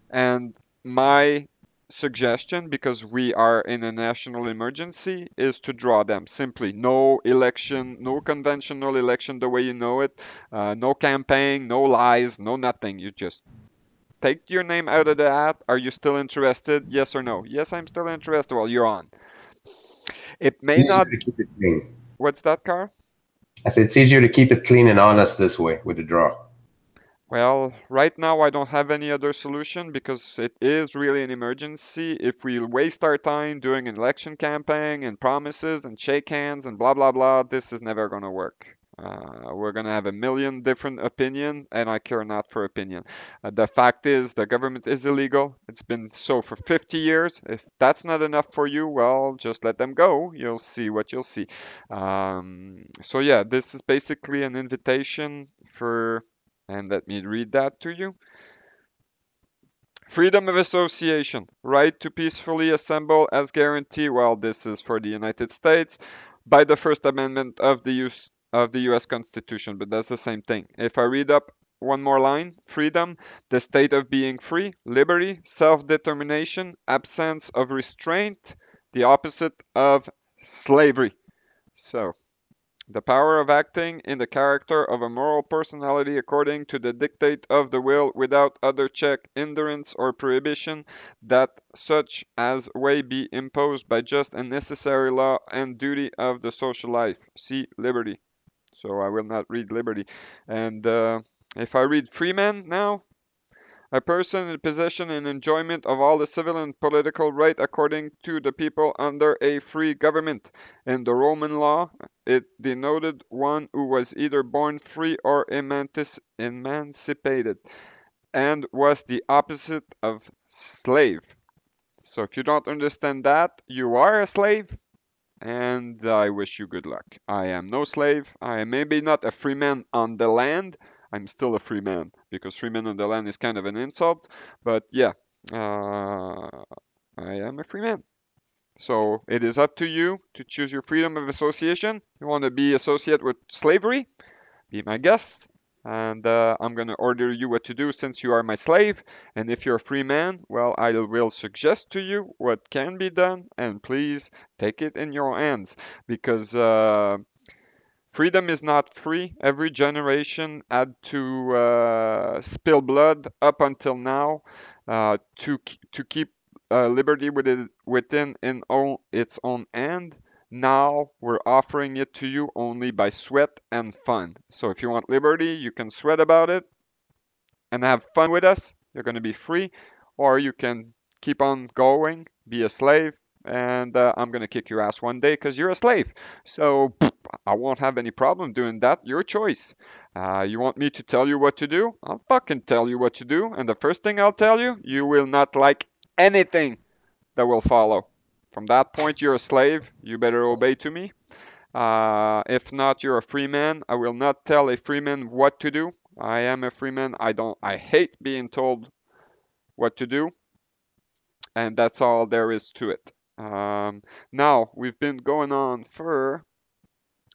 And my suggestion, because we are in a national emergency, is to draw them. Simply no election, no conventional election the way you know it, no campaign, no lies, no nothing. You just take your name out of the hat. Are you still interested? Yes or no? Yes, I'm still interested. Well, you're on. It may not. To keep it clean. What's that, Carl? I said it's easier to keep it clean and honest this way with the draw. Well, right now I don't have any other solution, because it is really an emergency. If we waste our time doing an election campaign and promises and shake hands and blah, blah, blah, this is never going to work. We're going to have a million different opinions, and I care not for opinion. The fact is, the government is illegal. It's been so for 50 years. If that's not enough for you, well, just let them go. You'll see what you'll see. So yeah, this is basically an invitation for... And let me read that to you. Freedom of association, right to peacefully assemble as guaranteed, well, this is for the United States, by the First Amendment of the U.S. Constitution, but that's the same thing. If I read up one more line, freedom, the state of being free, liberty, self-determination, absence of restraint, the opposite of slavery. So, the power of acting in the character of a moral personality according to the dictate of the will, without other check, hindrance, or prohibition, that such as way be imposed by just and necessary law and duty of the social life. See liberty. So I will not read liberty. And if I read freeman now, a person in possession and enjoyment of all the civil and political right according to the people under a free government. In the Roman law, it denoted one who was either born free or emancipated, and was the opposite of slave. So if you don't understand that, you are a slave, and I wish you good luck. I am no slave. I am maybe not a free man on the land. I'm still a free man, because free man on the land is kind of an insult. But yeah, I am a free man. So it is up to you to choose your freedom of association. You want to be associated with slavery? Be my guest. and I'm going to order you what to do since you are my slave. And if you're a free man, well, I will suggest to you what can be done, and please take it in your hands, because freedom is not free. Every generation had to spill blood up until now to keep liberty within its own hand. Now we're offering it to you only by sweat and fun. So if you want liberty, you can sweat about it and have fun with us. You're going to be free, or you can keep on going, be a slave, and I'm going to kick your ass one day because you're a slave. So I won't have any problem doing that. Your choice. You want me to tell you what to do? I'll fucking tell you what to do. And the first thing I'll tell you, you will not like anything that will follow. From that point, you're a slave. You better obey to me. If not, you're a free man. I will not tell a free man what to do. I am a free man. I hate being told what to do. And that's all there is to it. Now, we've been going on for,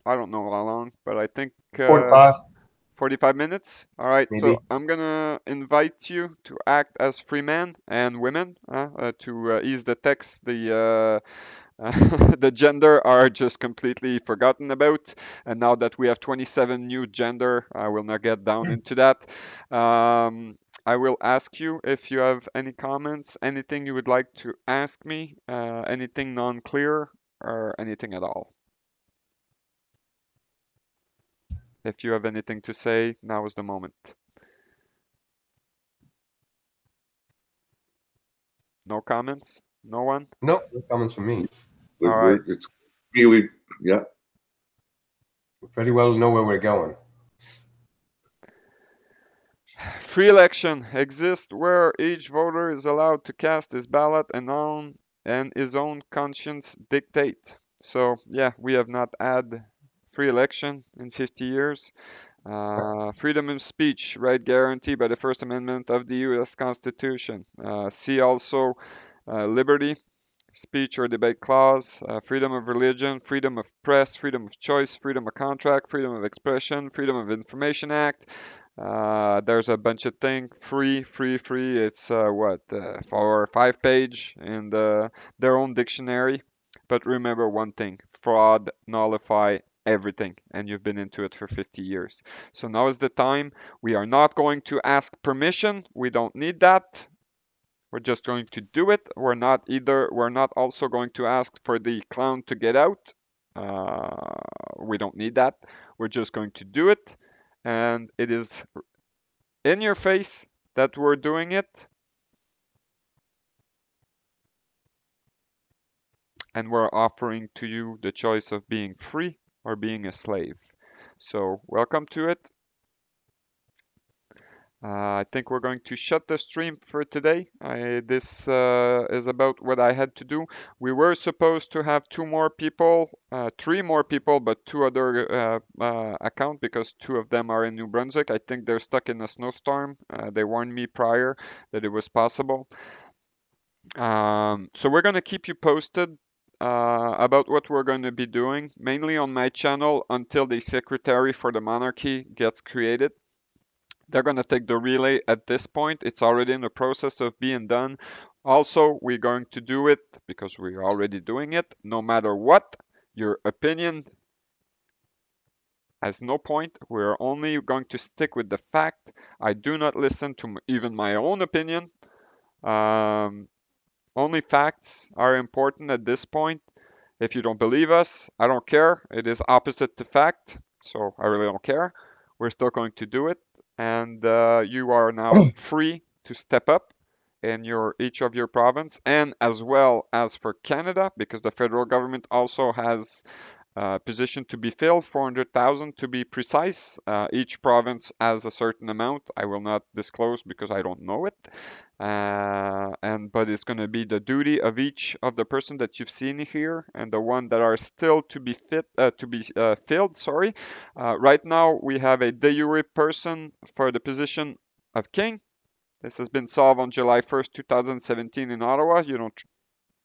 I don't know how long, but I think 45 minutes. All right, Maybe. so I'm gonna invite you to act as free men and women to ease the text. The gender are just completely forgotten about, and now that we have 27 new gender, I will not get down into that. I will ask you if you have any comments, anything you would like to ask me, anything non-clear, or anything at all. If you have anything to say, now is the moment. No comments? No one? No comments from me. All right. It's really, yeah. We pretty well know where we're going. Free election exists where each voter is allowed to cast his ballot and his own conscience dictate. So yeah, we have not had free election in 50 years. Freedom of speech, right guaranteed by the First Amendment of the U.S. Constitution. See also liberty, speech or debate clause, freedom of religion, freedom of press, freedom of choice, freedom of contract, freedom of expression, freedom of information act. There's a bunch of things. Free. It's for 5-page in their own dictionary. But remember one thing: fraud nullify everything, and you've been into it for 50 years. So now is the time. We are not going to ask permission. We don't need that. We're just going to do it. We're not also going to ask for the clown to get out. We don't need that. We're just going to do it. And it is in your face that we're doing it. And we're offering to you the choice of being free or being a slave. So welcome to it. I think we're going to shut the stream for today. This is about what I had to do. We were supposed to have 3 more people, but 2 other accounts because 2 of them are in New Brunswick. I think they're stuck in a snowstorm. They warned me prior that it was possible. So we're going to keep you posted about what we're going to be doing, mainly on my channel until the Secretary for the Monarchy gets created. They're going to take the relay at this point. It's already in the process of being done. Also, we're going to do it because we're already doing it. No matter what, your opinion has no point. We're only going to stick with the fact. I do not listen to even my own opinion. Only facts are important at this point. If you don't believe us, I don't care. It is opposite to fact, so I really don't care. We're still going to do it. And you are now free to step up in each of your province, and as well as for Canada, because the federal government also has a position to be filled, 400,000 to be precise. Each province has a certain amount. I will not disclose because I don't know it. But it's going to be the duty of each of the person that you've seen here, and the one that are still to be filled. Sorry. Right now we have a de jure person for the position of king. This has been solved on July 1st, 2017 in Ottawa. You don't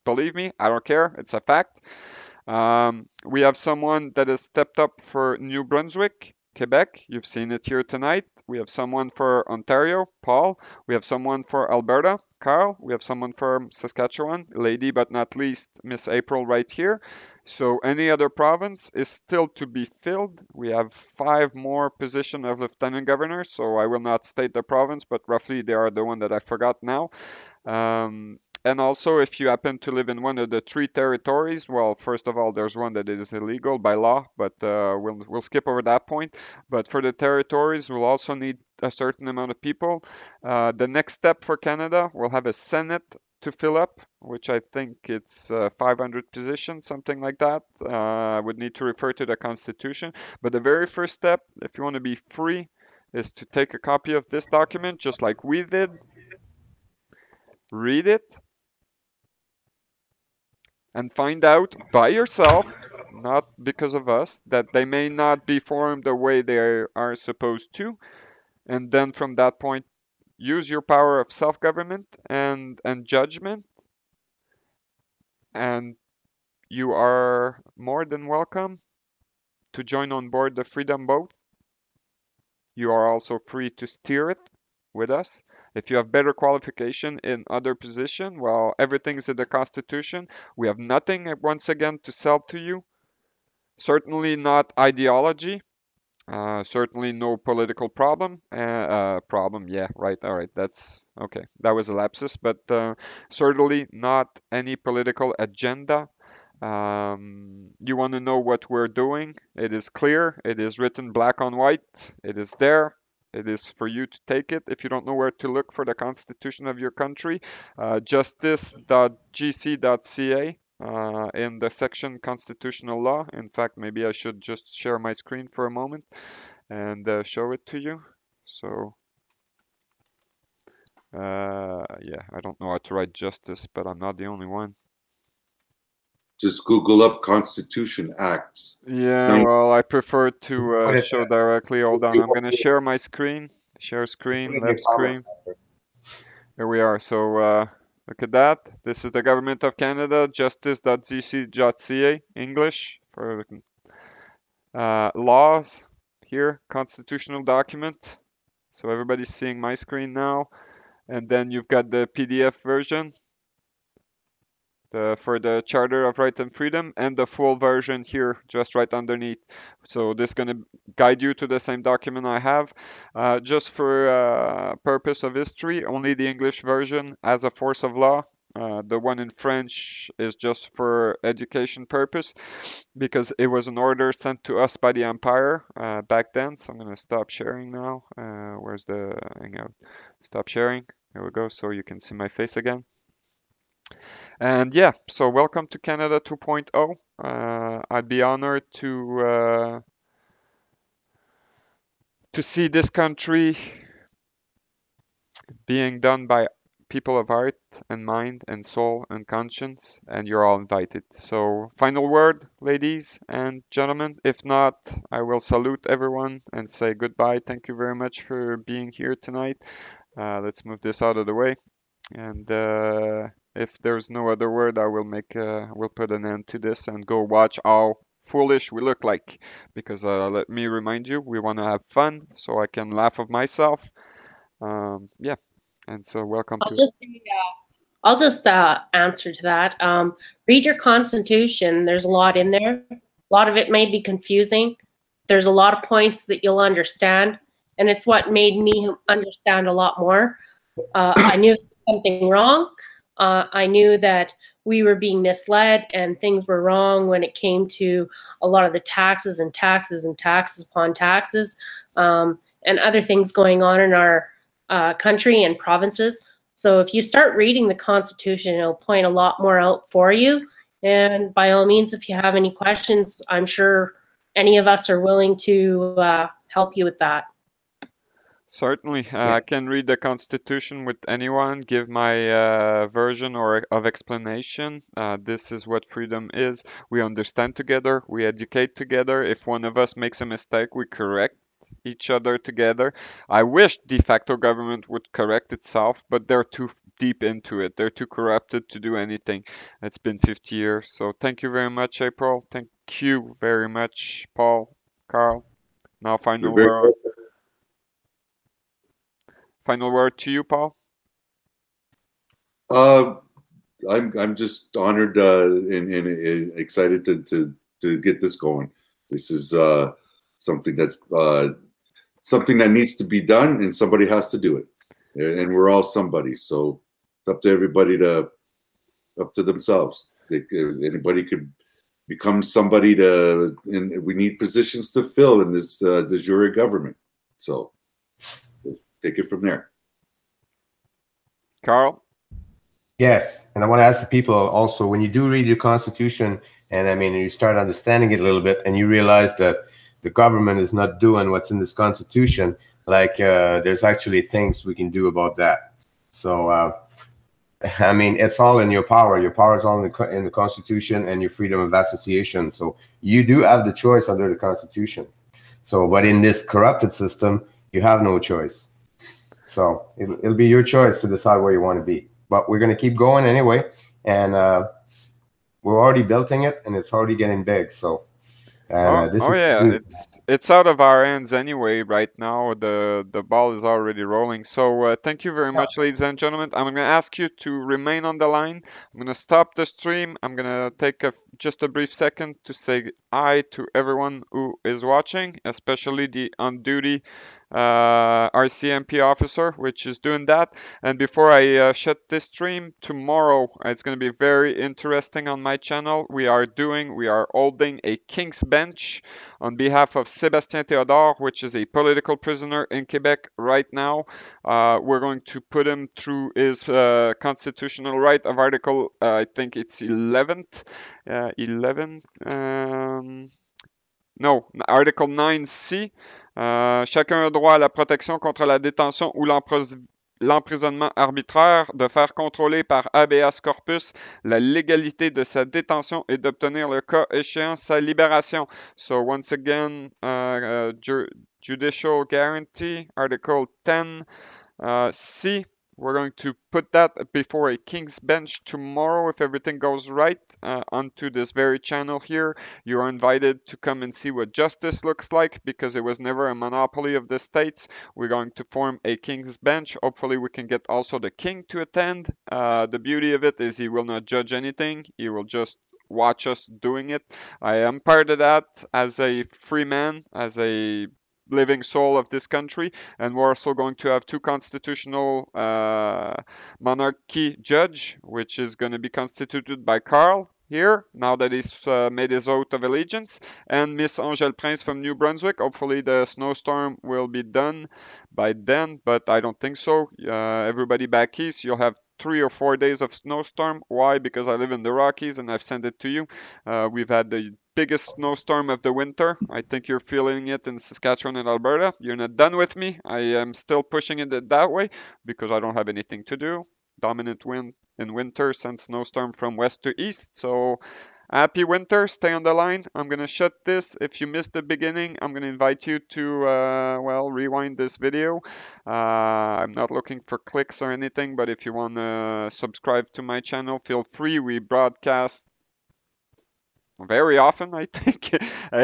believe me? I don't care. It's a fact. We have someone that has stepped up for New Brunswick. Quebec. You've seen it here tonight. We have someone for Ontario, Paul. We have someone for Alberta, Carl. We have someone for Saskatchewan, lady but not least, Miss April right here. So any other province is still to be filled. We have 5 more positions of lieutenant governor, so I will not state the province, but roughly they are the one that I forgot now. And also, if you happen to live in one of the 3 territories, well, first of all, there's one that is illegal by law, but we'll skip over that point. But for the territories, we'll also need a certain amount of people. The next step for Canada, we'll have a Senate to fill up, which I think it's 500 positions, something like that. I would need to refer to the Constitution. But the very first step, if you want to be free, is to take a copy of this document, just like we did, read it, and find out by yourself, not because of us, that they may not be formed the way they are supposed to. And then from that point, use your power of self-government and judgment. And you are more than welcome to join on board the Freedom Boat. You are also free to steer it with us. If you have better qualification in other position, well, everything's in the Constitution. We have nothing, once again, to sell to you. Certainly not ideology. Certainly no political problem. Yeah, right. All right, that's okay. That was a lapsus, but certainly not any political agenda. You want to know what we're doing? It is clear. It is written black on white. It is there. It is for you to take it. If you don't know where to look for the constitution of your country, justice.gc.ca in the section constitutional law. In fact, maybe I should just share my screen for a moment and show it to you. So, yeah, I don't know how to write justice, but I'm not the only one. Just Google up Constitution Acts. Yeah, well, I prefer to show directly. Hold on, I'm going to share my screen. Share screen, left screen. Here we are. So look at that. This is the Government of Canada, justice.gc.ca, English, for laws here, constitutional document. So everybody's seeing my screen now. And then you've got the PDF version for the Charter of Right and Freedom, and the full version here just right underneath. So this is going to guide you to the same document I have. Just for purpose of history, only the English version as a force of law. The one in French is just for education purpose because it was an order sent to us by the Empire back then. So I'm going to stop sharing now. Where's the hangout? Stop sharing. Here we go. So you can see my face again. And yeah, so welcome to Canada 2.0. I'd be honored to see this country being done by people of heart and mind and soul and conscience, and you're all invited. So final word, ladies and gentlemen. If not, I will salute everyone and say goodbye. Thank you very much for being here tonight. Let's move this out of the way. And if there's no other word, I will we'll put an end to this and go watch how foolish we look like. Because let me remind you, we want to have fun, so I can laugh of myself. Yeah, and so welcome I'll just answer to that. Read your Constitution. There's a lot in there. A lot of it may be confusing. There's a lot of points that you'll understand, and it's what made me understand a lot more. I knew something wrong. I knew that we were being misled and things were wrong when it came to a lot of the taxes and taxes and taxes upon taxes and other things going on in our country and provinces. So if you start reading the Constitution, it'll point a lot more out for you. And by all means, if you have any questions, I'm sure any of us are willing to help you with that. Certainly, I can read the Constitution with anyone, give my version of explanation. This is what freedom is. We understand together, we educate together. If one of us makes a mistake, we correct each other together. I wish de facto government would correct itself, but they're too deep into it. They're too corrupted to do anything. It's been 50 years. So thank you very much, April. Thank you very much, Paul, Carl. Now, You're very final word to you, Paul. I'm just honored and excited to get this going. This is something that's something that needs to be done, and somebody has to do it. And we're all somebody, so it's up to everybody up to themselves. Anybody could become somebody and we need positions to fill in this de jure government. So take it from there. Carl? Yes, and I want to ask the people also, when you do read your Constitution, and I mean, you start understanding it a little bit, and you realize that the government is not doing what's in this Constitution, like there's actually things we can do about that. So, I mean, it's all in your power. Your power is all in the Constitution and your freedom of association. So you do have the choice under the Constitution. So, but in this corrupted system, you have no choice. So it'll be your choice to decide where you want to be. But we're going to keep going anyway, and we're already building it, and it's already getting big. So it's out of our hands anyway. Right now, the ball is already rolling. So thank you very much, ladies and gentlemen. I'm going to ask you to remain on the line. I'm going to stop the stream. I'm going to take just a brief second to say hi to everyone who is watching, especially the on-duty RCMP officer, which is doing that. And before I shut this stream, tomorrow it's going to be very interesting on my channel. We are holding a King's Bench on behalf of Sébastien Théodore, which is a political prisoner in Quebec right now. We're going to put him through his constitutional right of Article, I think it's 11th, no, Article 9C. Chacun a droit à la protection contre la détention ou l'emprisonnement arbitraire, de faire contrôler par habeas corpus la légalité de sa détention et d'obtenir le cas échéant sa libération. So once again, judicial guarantee, Article 10C. We're going to put that before a King's Bench tomorrow if everything goes right onto this very channel here. You are invited to come and see what justice looks like because it was never a monopoly of the states. We're going to form a King's Bench. Hopefully we can get also the king to attend. The beauty of it is he will not judge anything. He will just watch us doing it. I am part of that as a free man, as a living soul of this country, and we're also going to have two constitutional monarchy judge, which is going to be constituted by Carl here, now that he's made his oath of allegiance, and Miss Angèle Prince from New Brunswick. Hopefully the snowstorm will be done by then, but I don't think so. Everybody back east, you'll have 3 or 4 days of snowstorm. Why? Because I live in the Rockies and I've sent it to you. We've had the biggest snowstorm of the winter. I think you're feeling it in Saskatchewan and Alberta. You're not done with me. I am still pushing it that way because I don't have anything to do. Dominant wind in winter sends snowstorm from west to east. So happy winter. Stay on the line. I'm going to shut this. If you missed the beginning, I'm going to invite you to, rewind this video. I'm not looking for clicks or anything, but if you want to subscribe to my channel, feel free. We broadcast very often, I think,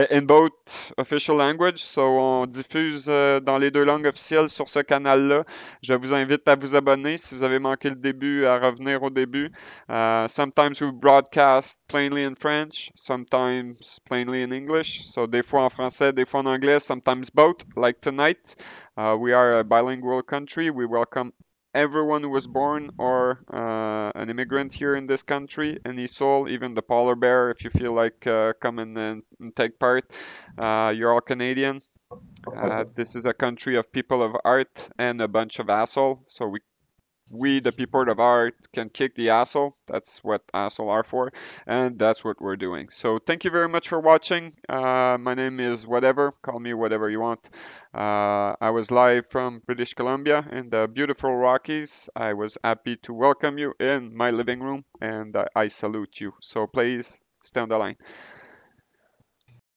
in both official language. So, on diffuse dans les deux langues officielles sur ce canal-là. Je vous invite à vous abonner. Si vous avez manqué le début, à revenir au début. Sometimes we broadcast plainly in French, sometimes plainly in English. So, des fois en français, des fois en anglais, sometimes both, like tonight. We are a bilingual country. We welcome everyone who was born or an immigrant here in this country, any soul, even the polar bear, if you feel like coming and take part. You're all Canadian. This is a country of people of art and a bunch of asshole. So we, the people of art, can kick the asshole. That's what asshole are for, and that's what we're doing. So thank you very much for watching. My name is whatever. Call me whatever you want. I was live from British Columbia in the beautiful Rockies. I was happy to welcome you in my living room, and I salute you. So please stay on the line.